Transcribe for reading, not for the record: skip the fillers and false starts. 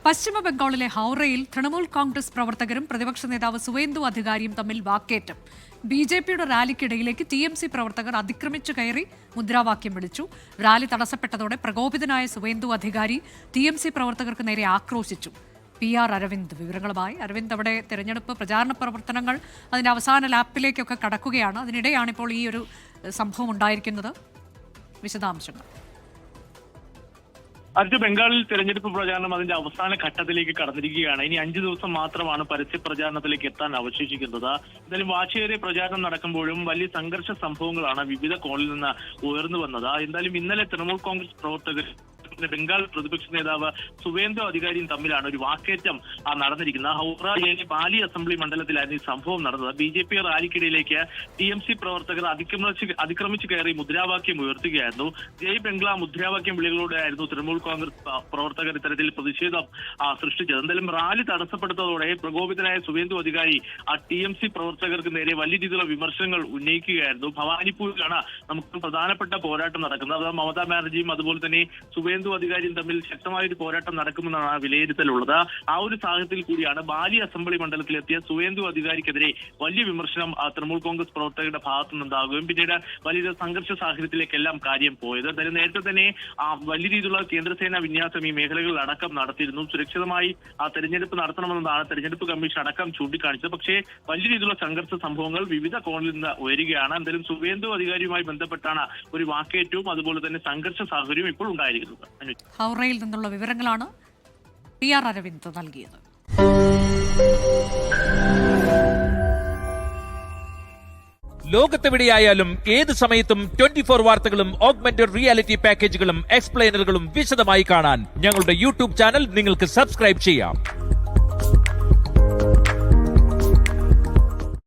പശ്ചിമ ബംഗാളിലെ ഹൗറയിൽ തൃണമൂൽ കോൺഗ്രസ് പ്രവർത്തകരും പ്രതിപക്ഷ നേതാവ് സുവേന്ദു അധികാരിയും തമ്മിൽ വാക്കേറ്റം. ബിജെപിയുടെ റാലിക്കിടയിലേക്ക് ടിഎംസി പ്രവർത്തകർ അതിക്രമിച്ചു കയറി മുദ്രാവാക്യം വിളിച്ചു. റാലി തടസ്സപ്പെട്ടതോടെ പ്രകോപിതനായ സുവേന്ദു അധികാരി ടിഎംസി പ്രവർത്തകർക്ക് നേരെ ആക്രോശിച്ചു. PR അരവിന്ദ് വിവരങ്ങളുമായി. അരവിന്ദ്, അവിടെ തെരഞ്ഞെടുപ്പ് പ്രചാരണ പ്രവർത്തനങ്ങൾ അതിന്റെ അവസാന ലാപ്പിലേക്കൊക്കെ കടക്കുകയാണ്. അതിനിടെയാണ് ഇപ്പോൾ ഈ ഒരു സംഭവം ഉണ്ടായിരിക്കുന്നത്. വിശദാംശങ്ങൾ. ബംഗാളിൽ തെരഞ്ഞെടുപ്പ് പ്രചാരണം അതിന്റെ അവസാന ഘട്ടത്തിലേക്ക് കടന്നിരിക്കുകയാണ്. ഇനി 5 ദിവസം മാത്രമാണ് പരസ്യ പ്രചാരണത്തിലേക്ക് എത്താൻ അവശേഷിക്കുന്നത്. എന്തായാലും വാശിയേറിയ പ്രചാരണം നടക്കുമ്പോഴും വലിയ സംഘർഷ സംഭവങ്ങളാണ് വിവിധ കോണിൽ നിന്ന് ഉയർന്നു വന്നത്. എന്തായാലും ഇന്നലെ തൃണമൂൽ കോൺഗ്രസ് പ്രവർത്തകർ ബംഗാൾ പ്രതിപക്ഷ നേതാവ് സുവേന്ദു അധികാരിയും തമ്മിലാണ് ഒരു വാക്കേറ്റം നടന്നിരിക്കുന്നത്. ഹൗറയിലെ ബാലി അസംബ്ലി മണ്ഡലത്തിലായിരുന്നു ഈ സംഭവം നടന്നത്. BJP റാലിക്കിടയിലേക്ക് TMC പ്രവർത്തകർ അതിക്രമിച്ചു കയറി മുദ്രാവാക്യം ഉയർത്തുകയായിരുന്നു. ജയ് ബംഗ്ല മുദ്രാവാക്യം വിളികളോടെയായിരുന്നു തൃണമൂൽ കോൺഗ്രസ് പ്രവർത്തകർ ഇത്തരത്തിൽ പ്രതിഷേധം സൃഷ്ടിച്ചത്. എന്തായാലും റാലി തടസ്സപ്പെടുത്തതോടെ പ്രകോപിതനായ സുവേന്ദു അധികാരി TMC പ്രവർത്തകർക്ക് നേരെ വലിയ രീതിയിലുള്ള വിമർശനങ്ങൾ ഉന്നയിക്കുകയായിരുന്നു. ഭവാനിപ്പൂരിലാണ് നമുക്ക് പ്രധാനപ്പെട്ട പോരാട്ടം നടക്കുന്നത്. അത് മമതാ ബാനർജിയും അതുപോലെ തന്നെ സുവേന്ദു അധികാരിയും തമ്മിൽ ശക്തമായ ഒരു പോരാട്ടം നടക്കുമെന്നാണ് വിലയിരുത്തലുള്ളത്. ആ ഒരു സാഹചര്യത്തിൽ കൂടിയാണ് ബാലി അസംബ്ലി മണ്ഡലത്തിലെത്തിയ സുവേന്ദു അധികാരിക്കെതിരെ വലിയ വിമർശനം തൃണമൂൽ കോൺഗ്രസ് പ്രവർത്തകരുടെ ഭാഗത്തു നിന്നുണ്ടാകുകയും പിന്നീട് വലിയ സംഘർഷ സാഹചര്യത്തിലേക്കെല്ലാം കാര്യം പോയത്. എന്തായാലും നേരത്തെ തന്നെ വലിയ രീതിയിലുള്ള കേന്ദ്രസേനാ വിന്യാസം ഈ മേഖലകളിൽ അടക്കം നടത്തിയിരുന്നു. സുരക്ഷിതമായി തെരഞ്ഞെടുപ്പ് നടത്തണമെന്നതാണ് തെരഞ്ഞെടുപ്പ് കമ്മീഷൻ അടക്കം ചൂണ്ടിക്കാണിച്ചത്. പക്ഷേ വലിയ രീതിയിലുള്ള സംഘർഷ സംഭവങ്ങൾ വിവിധ കോണിൽ നിന്ന് ഉയരുകയാണ്. എന്തായാലും സുവേന്ദു അധികാരിയുമായി ബന്ധപ്പെട്ടാണ് ഒരു വാക്കേറ്റവും അതുപോലെ തന്നെ സംഘർഷ സാഹചര്യവും ഇപ്പോൾ ഉണ്ടായിരിക്കുന്നത്. ഹൗറയിൽ നിന്നുള്ള വിവരങ്ങളാണ് PR അരവിന്ദ് നൽകിയത്. ലോകത്തെവിടെയായാലും ഏത് സമയത്തും 24 വാർത്തകളും ഓഗ്മെന്റഡ് റിയാലിറ്റി പാക്കേജുകളും എക്സ്പ്ലെയിനറുകളും വിശദമായി കാണാൻ ഞങ്ങളുടെ YouTube ചാനൽ നിങ്ങൾക്ക് സബ്സ്ക്രൈബ് ചെയ്യാം.